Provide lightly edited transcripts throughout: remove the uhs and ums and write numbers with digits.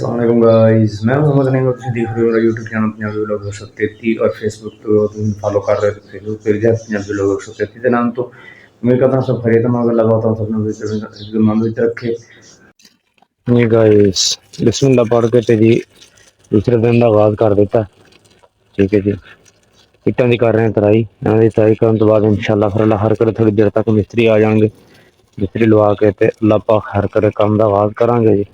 अस्सलाम वालेकुम गाइस, मैं मोहम्मद नईम और तुम देख रहे हो मेरा यूट्यूब चैनल पंजाबी व्लॉग 133 और फेसबुक पे तुम फॉलो कर रहे हो फेसबुक पेज है पंजाबी व्लॉग 133 के नाम। तो उम्मीद करता हूँ सब खैरियत में होगा। अल्लाह ताला सबने मन में रखे। ये गाइस बिस्मिल्लाह पढ़ के ते जी दूसरे दिन का आगाज कर दिता। ठीक है जी, इट्टां दी कर रहे हैं तराई। तराई करने तो बाद इंशाल्लाह फिर अल्लाह हर करे थोड़ी देर तक मिस्त्री आ जाएंगे। मिस्त्री लवा के ते अल्लाह पाक हर करे काम का आगाज करांगे जी।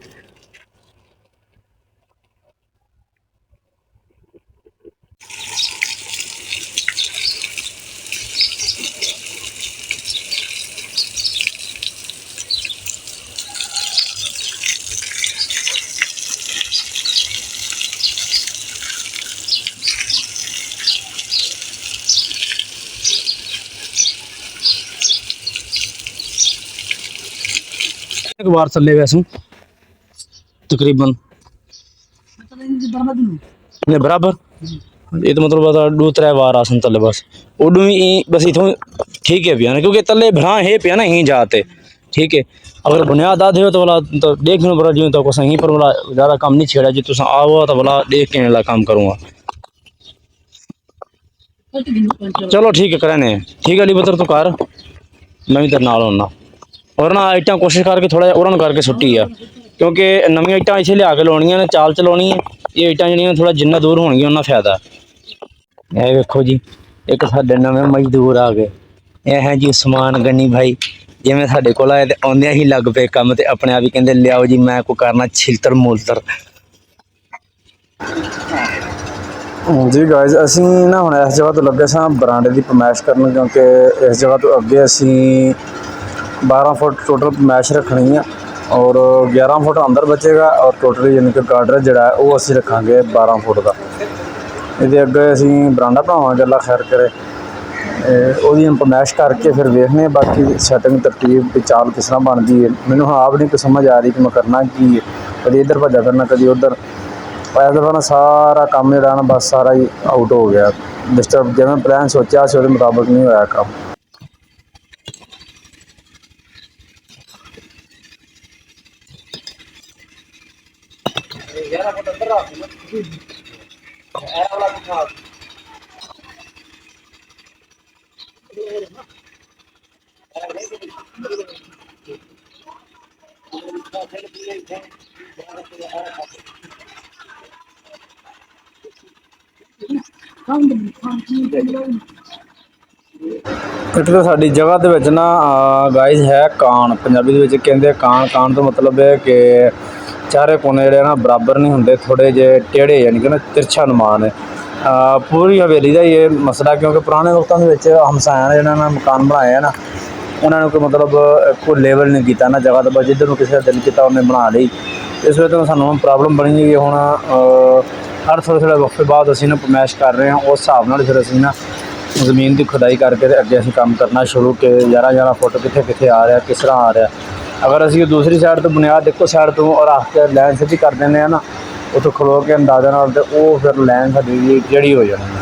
एक बार चले वैसे तकरीबन बराबर ये तो मतलब दो त्रै बार आसन तले बस उडू ही बस इथों ठीक है पिया क्योंकि तले भरा है पिया ना यहीं जाते। ठीक है, अगर बुनियाद आधे हो तो बोला तो देख लो बोला जी तो कुछ यहीं पर बोला ज़्यादा काम नहीं छेड़ा जी तुम आओ तो बोला देख के वाला काम करूँगा। चलो ठीक है कराने ठीक है अली बतर तू कर मैं भी तेरे नाल होना और ना इट्टा कोशिश करके थोड़ा उड़न करके सुट्टी है क्योंकि नवी इट्टा इसे लिया के लानियां ने चाल चलानी है। ये इट्टा जड़ियां थोड़ा जिन्ना दूर होगी उन्ना फायदा। ये देखो जी एक साडे नवे मजदूर आ गए। ये है जी उस्मान गनी भाई जिमें साडे कोल आए तो आंदियां ही लग पे काम ते अपने आप ही कहंदे लियाओ जी मैं को करना छिलतर मूलतर। जी गाइज असी ना हुण इस जगह तो लगे सां बरांडे की पमैश करन क्योंकि इस जगह तो अगे असी 12 फुट टोटल पमैश रखनी है और 11 फुट अंदर बचेगा और टोटली यानी कि गार्डर जोड़ा है वो असी रखांगे 12 फुट का। ये अगे असी बरांडा बनावांगे अल्लाह खैर करे ਉਹਦੀ ਪਮੈਸ਼ ਕਰਕੇ ਫਿਰ ਵੇਖਦੇ ਹਾਂ ਬਾਕੀ ਸੈਟਿੰਗ ਤਰਤੀਬ ਤੇ ਚਾਲ ਕਿਸ ਤਰ੍ਹਾਂ ਬਣਦੀ ਹੈ। ਮੈਨੂੰ ਹੁਣ ਆਪ ਨਹੀਂ ਕੋਈ ਸਮਝ ਆ ਰਹੀ ਕਿ ਮੈਂ ਕਰਨਾ ਕੀ ਹੈ, ਕਦੀ ਇੱਧਰ ਭੱਜਾ ਕਰਨਾ ਕਦੀ ਉੱਧਰ। ਇਸ ਦਫਾ ਨਾ ਸਾਰਾ ਕੰਮ ਜਿਹੜਾ ਨਾ ਬਸ ਸਾਰਾ ਹੀ ਆਊਟ ਹੋ ਗਿਆ ਡਿਸਟਰਬ। ਜਿਵੇਂ ਪਲਾਨ ਸੋਚਿਆ ਸੀ ਉਹਦੇ ਮੁਤਾਬਕ ਨਹੀਂ ਹੋਇਆ ਕੰਮ। ਇੱਕ ਤਾਂ ਸਾਡੀ ਜਗ੍ਹਾ ਦੇ ਵਿੱਚ ਨਾ ਗਾਇਜ਼ ਹੈ ਕਾਣ। ਪੰਜਾਬੀ ਦੇ ਵਿੱਚ ਕਹਿੰਦੇ ਕਾਣ। ਕਾਣ ਤੋਂ ਮਤਲਬ ਹੈ ਕਿ ਚਾਰੇ ਕੋਨੇ ਜਿਹੜੇ ਨਾ ਬਰਾਬਰ ਨਹੀਂ ਹੁੰਦੇ, ਥੋੜ੍ਹੇ ਜਿਹੇ ਟੇੜੇ ਯਾਨੀ ਕਿ ਨਾ ਤਿਰਛਾ ਨਿਮਾਣ ਹੈ। ਪੂਰੀ ਹਵੇਲੀ ਦਾ ਇਹ ਮਸਲਾ ਕਿਉਂਕਿ ਪੁਰਾਣੇ ਵਕਤਾਂ ਦੇ ਵਿੱਚ ਹਮਸਾਇਆਂ ਨੇ ਜਿਹਨਾਂ ਨੇ ਮਕਾਨ ਬਣਾਏ ਆ ਨਾ ਉਹਨਾਂ ਨੂੰ ਕੋਈ ਮਤਲਬ ਕੋਈ ਲੇਵਲ ਨਹੀਂ ਕੀਤਾ ਨਾ ਜਗ੍ਹਾ ਦਾ ਬਸ ਜਿੱਧਰ ਨੂੰ ਕਿਸੇ ਦਾ ਦਿਲ ਕੀਤਾ ਉਹਨੇ ਬਣਾ ਲਈ। ਇਸ ਵਜ੍ਹਾ ਤੋਂ ਸਾਨੂੰ ਪ੍ਰੋਬਲਮ ਬਣੀ ਹੋਈ ਹੁਣ ਹਰ ਥੋੜ੍ਹੇ ਵਕਫੇ ਬਾਅਦ ਅਸੀਂ ਨਾ ਪਮੈਸ਼ ਕਰ ਰਹੇ ਹਾਂ। ਉਸ ਹਿਸਾਬ ਨਾਲ ਫਿਰ ਅਸੀਂ ਨਾ ਜ਼ਮੀਨ ਦੀ ਖੁਦਾਈ ਕਰਕੇ ਤੇ ਅੱਗੇ ਅਸੀਂ ਕੰਮ ਕਰਨਾ ਸ਼ੁਰੂ ਕਿ 11 ਫੁੱਟ ਕਿੱਥੇ ਕਿੱਥੇ ਆ ਰਿਹਾ ਕਿਸ ਤਰ੍ਹਾਂ ਆ ਰਿਹਾ। ਅਗਰ ਅਸੀਂ ਦੂਸਰੀ ਸਾਈਡ ਤੋਂ ਬੁਨਿਆਦ ਇੱਕੋ ਸਾਈਡ ਤੋਂ ਔਰ ਆਖ ਕੇ ਲਾਈਨ ਸਿੱਧੀ ਕਰ ਦਿੰਦੇ ਹਾਂ ਨਾ ਉੱਥੋਂ ਖਲੋ ਕੇ ਅੰਦਾਜ਼ਾ ਨਾਲ ਤੇ ਉਹ ਫਿਰ ਲਾਈਨ ਸਾਡੀ ਜਿਹੜੀ ਹੋ ਜਾਣੀ ਹੈ।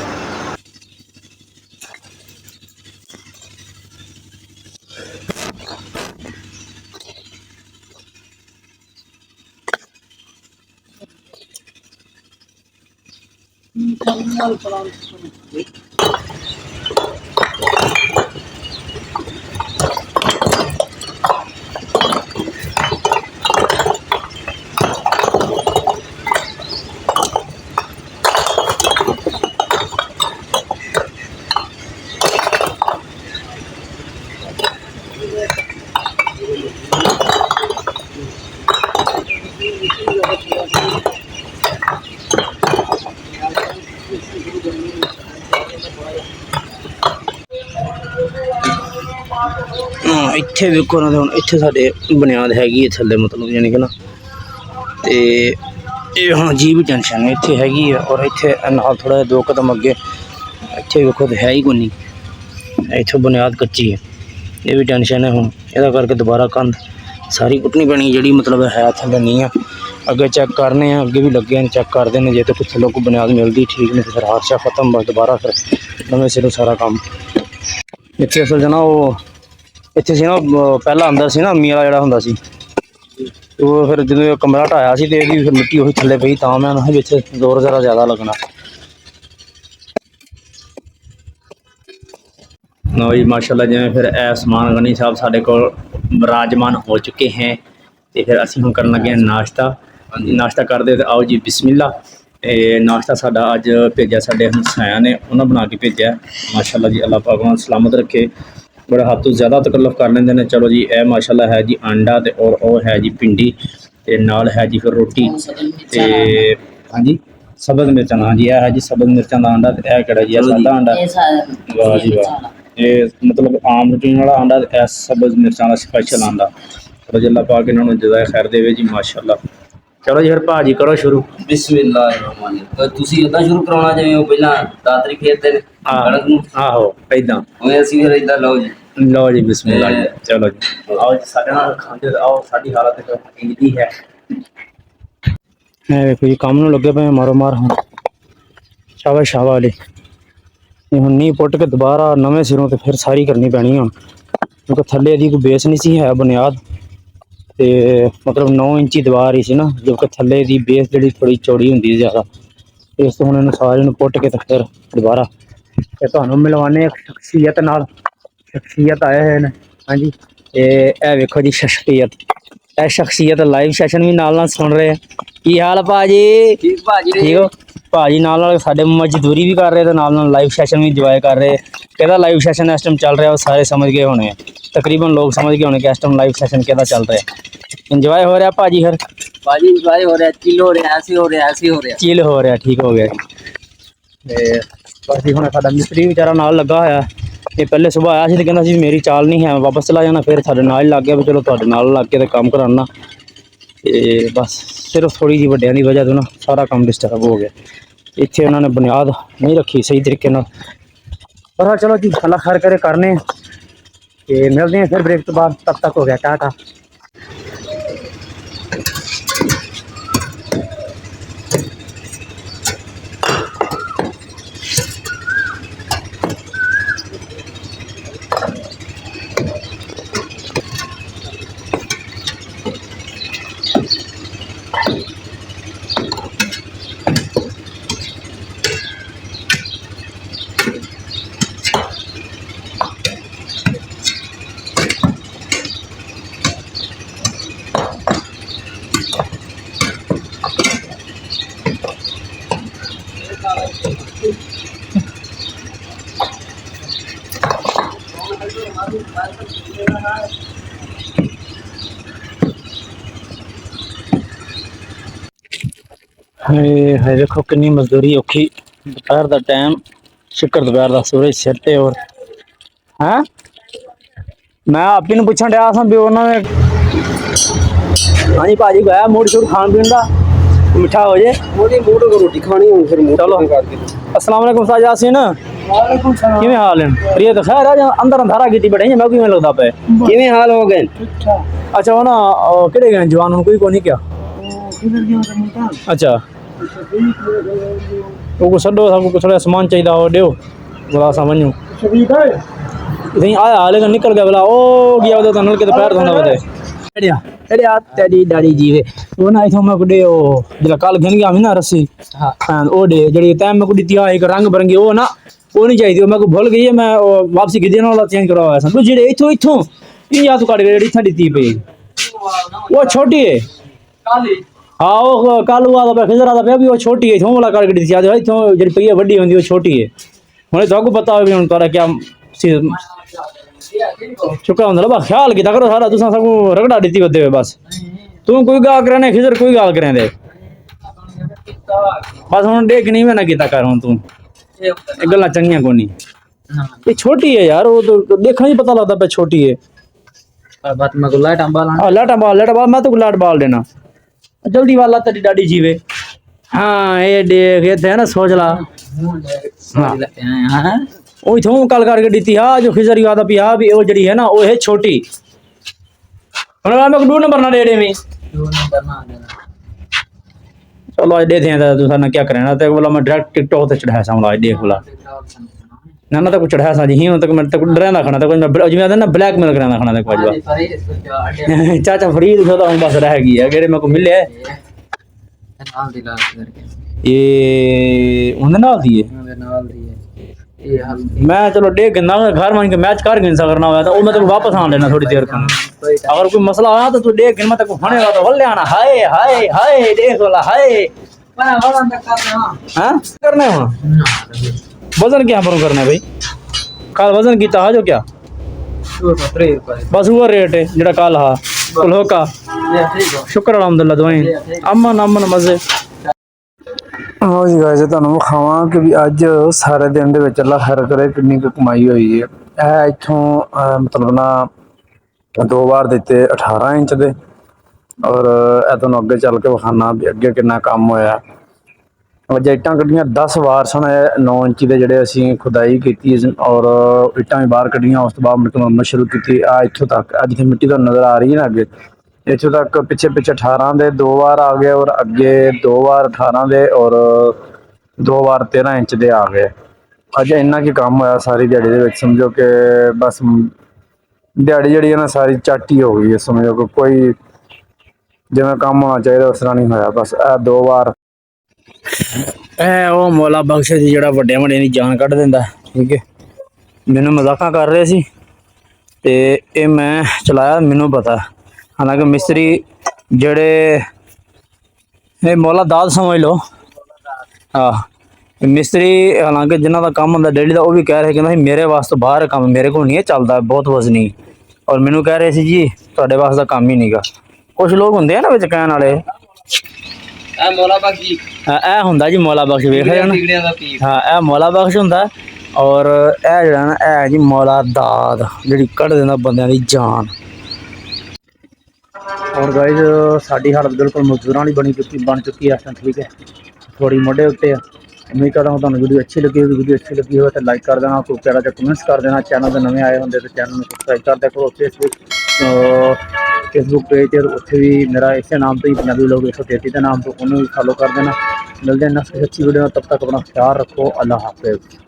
ਇੱਥੇ ਵੇਖੋ ਨਾ ਹੁਣ ਇੱਥੇ ਸਾਡੇ ਬੁਨਿਆਦ ਹੈਗੀ ਹੈ ਥੱਲੇ ਮਤਲਬ ਯਾਨੀ ਕਿ ਨਾ ਤੇ ਇਹ ਹੁਣ ਜੀ ਵੀ ਟੈਨਸ਼ਨ ਇੱਥੇ ਹੈਗੀ ਹੈ ਔਰ ਇੱਥੇ ਨਾਲ ਥੋੜ੍ਹਾ ਜਿਹਾ 2 ਕਦਮ ਅੱਗੇ ਇੱਥੇ ਵੇਖੋ ਤਾਂ ਹੈ ਹੀ ਕੋਈ ਨਹੀਂ। ਇੱਥੋਂ ਬੁਨਿਆਦ ਕੱਚੀ ਹੈ ਇਹ ਵੀ ਟੈਨਸ਼ਨ ਹੈ। ਹੁਣ ਇਹਦਾ ਕਰਕੇ ਦੁਬਾਰਾ ਕੰਧ ਸਾਰੀ ਪੁੱਟਣੀ ਪੈਣੀ ਜਿਹੜੀ ਮਤਲਬ ਹੈ ਥੱਲੇ ਨਹੀਂ ਆ। ਅੱਗੇ ਚੈੱਕ ਕਰਨੇ ਆ ਅੱਗੇ ਵੀ ਲੱਗੇ ਨੇ ਚੈੱਕ ਕਰਦੇ ਨੇ ਜੇ ਤਾਂ ਕੁਛ ਲੋਕ ਬੁਨਿਆਦ ਮਿਲਦੀ ਠੀਕ ਨਹੀਂ ਫਿਰ ਹਾਦਸਾ ਖਤਮ ਬਸ ਦੁਬਾਰਾ ਫਿਰ ਨਵੇਂ ਸਿਰੋਂ ਸਾਰਾ ਕੰਮ। ਇੱਥੇ ਅਸਲ 'ਚ ਨਾ ਉਹ ਇੱਥੇ ਸੀ ਨਾ ਪਹਿਲਾਂ ਆਉਂਦਾ ਸੀ ਨਾ ਅੰਮੀ ਵਾਲਾ ਜਿਹੜਾ ਹੁੰਦਾ ਸੀ ਉਹ ਫਿਰ ਜਦੋਂ ਇਹ ਕਮਰਾ ਢਾਇਆ ਸੀ ਤੇ ਇਹਦੀ ਫਿਰ ਮਿੱਟੀ ਉਹੀ ਥੱਲੇ ਪਈ ਤਾਂ ਮੈਂ ਕਿਹਾ ਵਿੱਚ ਜ਼ੋਰ ਜ਼ਰਾ ਜ਼ਿਆਦਾ ਲੱਗਣਾ। ਲਓ ਜੀ ਮਾਸ਼ਾਅੱਲਾ ਜਿਵੇਂ ਫਿਰ ਇਹ ਸਮਾਨ ਗਨੀ ਸਾਹਿਬ ਸਾਡੇ ਕੋਲ ਵਿਰਾਜਮਾਨ ਹੋ ਚੁੱਕੇ ਹੈ ਤੇ ਫਿਰ ਅਸੀਂ ਹੁਣ ਕਰਨ ਲੱਗੇ ਹਾਂ ਨਾਸ਼ਤਾ। ਨਾਸ਼ਤਾ ਕਰਦੇ ਤੇ ਆਓ ਜੀ ਬਿਸਮਿल्ला। ਇਹ ਨਾਸ਼ਤਾ ਸਾਡਾ ਅੱਜ ਭੇਜਿਆ ਸਾਡੇ ਹਮਸਾਇਆ ਨੇ, ਉਹਨਾਂ ਬਣਾ ਕੇ ਭੇਜਿਆ ਮਾਸ਼ਾਅੱਲਾ ਜੀ। ਅੱਲਾਹ ਪਾਕ ਉਹਨਾਂ ਸਲਾਮਤ ਰੱਖੇ। बड़ा हद तो ज़्यादा तकल्लुफ़ कर लेंदे ने। चलो जी ए माशाल्लाह है जी आंडा ते और वो है जी भिंडी ते नाल है जी फिर रोटी ते हाँ जी सब्ज़ मिर्चां। हाँ जी है जी सब्ज़ मिर्चां दा आंडा ते ए केड़ा जी सादा आंडा। वाह जी वाह, ये मतलब आम रूटीन वाला आंडा ते ए सब्ज़ मिर्चां दा स्पैशल आंडा। चलो जी अल्लाह पाक इन्हां नूं जज़ाए खैर देवे जी माशाल्लाह। चलो जी फिर भाजी करो शुरू। बिस्मिल्लाह तुसी उदा शुरू कराउणा जिवें ਉਹ ਪਹਿਲਾਂ ਦਾਤਰੀ ਫੇਰਦੇ ਨੇ ਕਣਕ ਨੂੰ। आहो इदां ਉਵੇਂ ਅਸੀਂ ਫਿਰ ਇਦਾਂ ਲਓ ਜੀ। लो जी बिस्मिल्लाह जी। चलो जी आओ जी साडे नाल खांदे ते आओ साडी हालत इंजदी है। मैं देखो जी काम नूं लगे पे मारो मार हुण शाबाश शाबाश अली हुण नहीं पुट के दोबारा नवें सिरों ते फिर सारी करनी पैनी हुण क्योंकि थल्ले दी कोई बेस नहीं सी है बुनियाद ते मतलब 9 इंची दीवार ही सी ना जो कि थल्ले दी बेस जिहड़ी थोड़ी चौड़ी हुंदी ज़्यादा इस तो हुण इन्हूं सारे नूं पुट के ते फिर दोबारा ते तुहानूं मिलवाने इक शख्सियत नाल। शख्सियत आए हुए हैं हाँ जी। ये वेखो जी शख्सियत ए शख्सियत लाइव सैशन भी नाल सुन रहे हैं। की हाल भाजी? ठीक भाजी ठीक हो भाजी? नाल साडे मजदूरी भी कर रहे थे नाल लाइव सैशन भी इंजॉय कर रहे। कहदा लाइव सैशन इस टाइम चल रहा है वो सारे समझ गए होने, तकरीबन लोग समझ गए होने कि इस टाइम लाइव सैशन कहदा चल रहा है। इंजॉय हो रहा भाजी? फिर भाजी इंजॉय हो रहा है, चिल हो रहा है, ऐसे हो रहा है, ऐसे हो रहा है, चिल हो रहा। ठीक हो गया। बाकी हुण साडा मिस्त्री बेचारा नाल लगा होया। ये पहले सुबह आया सी ते कहंदा सी मेरी चाल नहीं है मैं वापस चला जाना, फिर साडे नाल लग गया भी चलो तुहाडे नाल लग के ते काम कराना ते बस सिर्फ थोड़ी जी वड्डियां दी वजह तो ना सारा काम डिस्टर्ब हो गया। इत्थे उन्होंने बुनियाद नहीं रखी सही तरीके नाल। पर चलो जी अल्लाह खैर करे करने ते मिलदे हैं फिर ब्रेक तो बाद। तब तक हो गया टाटा। है देखो कितनी मजदूरी औखी। दोपहर का टाइम शिकर दोपहर का सूरज सिर ते और हैं मैं आप ही पूछन डया सा भी उन्होंने हाँ जी भाजी गया मूड शूड खान पीन का मिठा हो जाए मोदी मूड को रोटी खानी हो फिर मूड चलो। अस्सलाम वालेकुम उस्ताद यासीन किवें हाल है? प्रिय तो खैर है अंदर अंधारा की बैठे मैं किवें लगदा पे किवें हाल हो गए? अच्छा वो ना केड़े गए जवान हुण कोई कोनी क्या? अच्छा वो छो सबको थोड़ा सामान चाहिए हो दो बड़ा सा वनू इतनी आया लेकिन निकल गया बोला ओ गया उधर नल के पैर धोना बते एड़िया तेरी दाड़ी जीवे वो ना इथों मैं कुडे ओ जला कल घन गया ना रस्सी हां ओ डे जड़ी टाइम में कुडी दिया एक रंग बिरंगी वो ना वो नहीं चाहिए मैं को भूल गई है मैं वापसी की देने वाला चेंज करवाया सन। तू जेड़े इथों इथों ये या तू काट गई इथां दी पे वो छोटी है काली। हाँ वो कल हुआ था खिजरा था पे भी वो छोटी है इथों वाला काट दी थी इथों जड़ी पई है बड़ी होंदी वो छोटी है। हुणे तो पता हो भी हुण तारा क्या चुका होंदा बा ख्याल कीता करो सारा तुसां सबको रगड़ा दित्ती होते हुए बस तू कोई गाल करे खिजर कोई गाल करे दे बस हुण देख नहीं मैं ना कीता कर हुण तू ये गल्लां चंगियां कोनी। ये छोटी है यार वो तो देखने ही पता लगता पे छोटी है। बात मैं को लाइट बाल लाइट बाल मैं तो लाइट बाल देना जल्दी वाला तेरी दादी जीवे। हाँ ये देख ये थे ना सोच ला हां ओ इथों कल करके दी थी हाँ जो खिजरी वादा पी हाँ भी वो जड़ी है ना वो है छोटी हुण मैं को 2 नंबर ना दे में 2 नंबर ना देना। चलो आज देते हैं तू साना क्या करें ना ते बोला मैं डायरेक्ट टिकटॉक पे चढ़ाया सा आज देख बोला ना ना तो कुछ चढ़ाया सा जी ही तक मैं तक डराना खाना तक मैं जिवें आंदे ना ब्लैकमेल कराना खाना तक वाजवा चाचा फरीद तो हम बस रह गई है जेड़े मेरे को मिले ये उनदे नाल दी है मैं चलो देख ना घर मान के मैच कर गिन करना होया तो वो मैं तेको वापस आन लेना थोड़ी देर का अगर कोई मसला आया तो तू देख गिन मैं तेको होने वाला तो वल्ले आना हाय हाय हाय देख वाला हाय हां करना है वजन क्या पर करना है भाई कल वजन कीता हा जो क्या बस वो रेट है जेड़ा कल हा कुल होका शुक्र अलहमदुलिल्लाह दुआएं अमन अमन मजे हाँ जी गाइस ਤੁਹਾਨੂੰ ਵਿਖਾਵਾਂ ਕਿ ਵੀ ਅੱਜ ਸਾਰੇ ਦਿਨ ਦੇ ਵਿੱਚ ਅੱਲਾ ਖੈਰ ਕਰੇ ਕਿੰਨੀ ਕੁ ਕਮਾਈ ਹੋਈ ਹੈ ਇਹ ਇੱਥੋਂ ਮਤਲਬ ਨਾ 2 ਵਾਰ ਦਿੱਤੇ 18 ਇੰਚ ਦੇ ਔਰ ਇਹ ਤੁਹਾਨੂੰ ਅੱਗੇ ਚੱਲ ਕੇ ਵਿਖਾਣਾ ਵੀ ਅੱਗੇ ਕਿੰਨਾ ਕੰਮ ਹੋਇਆ ਅੱਜ ਇੱਟਾਂ ਕੱਢੀਆਂ 10 ਵਾਰ ਸਨ 9 ਇੰਚ ਦੇ ਜਿਹੜੇ ਅਸੀਂ ਖੁਦਾਈ ਕੀਤੀ ਔਰ ਇੱਟਾਂ ਵੀ ਬਾਹਰ ਕੱਢੀਆਂ ਉਸ ਤੋਂ ਬਾਅਦ ਮੁਕੰਮਲ ਸ਼ੁਰੂ ਕੀਤੀ ਆ ਇੱਥੋਂ ਤੱਕ ਅੱਜ ਦੀ ਮਿੱਟੀ ਤੁਹਾਨੂੰ ਨਜ਼ਰ ਆ ਰਹੀ ਹੈ ਨਾ ਅੱਗੇ ਇੱਥੋਂ ਤੱਕ ਪਿੱਛੇ 18 ਦੇ 2 ਵਾਰ ਆ ਗਏ ਔਰ ਅੱਗੇ 2 ਵਾਰ 18 ਦੇ ਔਰ 2 ਵਾਰ 13 ਇੰਚ ਦੇ ਆ ਗਏ ਅੱਜ ਇੰਨਾ ਕੀ ਕੰਮ ਹੋਇਆ ਸਾਰੀ ਦਿਹਾੜੀ ਦੇ ਵਿੱਚ ਸਮਝੋ ਕਿ ਬਸ ਦਿਹਾੜੀ ਜਿਹੜੀ ਹੈ ਨਾ ਸਾਰੀ ਚਾਟੀ ਹੋ ਗਈ ਹੈ ਸਮਝੋ ਕਿ ਕੋਈ ਜਿਵੇਂ ਕੰਮ ਹੋਣਾ ਚਾਹੀਦਾ ਉਸ ਤਰ੍ਹਾਂ ਨਹੀਂ ਹੋਇਆ ਬਸ ਇਹ 2 ਵਾਰ ਇਹ ਉਹ ਮੌਲਾ ਬਖਸ਼ ਸੀ ਜਿਹੜਾ ਵੱਡਿਆਂ ਵੱਡਿਆਂ ਦੀ ਜਾਨ ਕੱਢ ਦਿੰਦਾ ਠੀਕ ਹੈ ਮੈਨੂੰ ਮਜ਼ਾਕਾਂ ਕਰ ਰਹੇ ਸੀ ਤੇ ਇਹ ਮੈਂ ਚਲਾਇਆ ਮੈਨੂੰ ਪਤਾ हालांकि मिस्त्री जड़े मौला दाद समझ लो हाँ मिस्त्री हालांकि जिन्हों का काम होंगे डेली का वो भी कह रहे कि मेरे वास्ते बाहर काम मेरे को नहीं चलता बहुत वजनी और मैनू कह रहे थे जी थोड़े वास्ते काम ही नहीं गा कुछ लोग होंगे ना विच कहण वाले ए हुंदा जी मौला बख्श वेख रहे हैं हाँ ए मौला बख्श हुंदा और ए जिहड़ा ना ए जी मौला दाद जिहड़ी कढ दिंदा बंदियां दी जान और गाइज साड़ी हालत बिल्कुल मजदूरों वाली बन चुकी है ठीक है थोड़ी मोढ़े उत्ते उम्मीद करता हूँ तुम्हें वीडियो अच्छी लगी होगी वीडियो अच्छी लगी हो तो लाइक कर देना कोई प्यारा कमेंट्स कर देना चैनल पर नवे आए होंगे तो चैनल में सबसक्राइब कर दिया करो फेसबुक पेज उत्थे भी मेरा इस नाम तो ही पंजाबी लोग 133 के नाम तो उन्होंने भी फॉलो कर देना मिलते हैं नेक्स्ट अच्छी वीडियो तब तक अपना ख्याल रखो अल्लाह हाफिज़।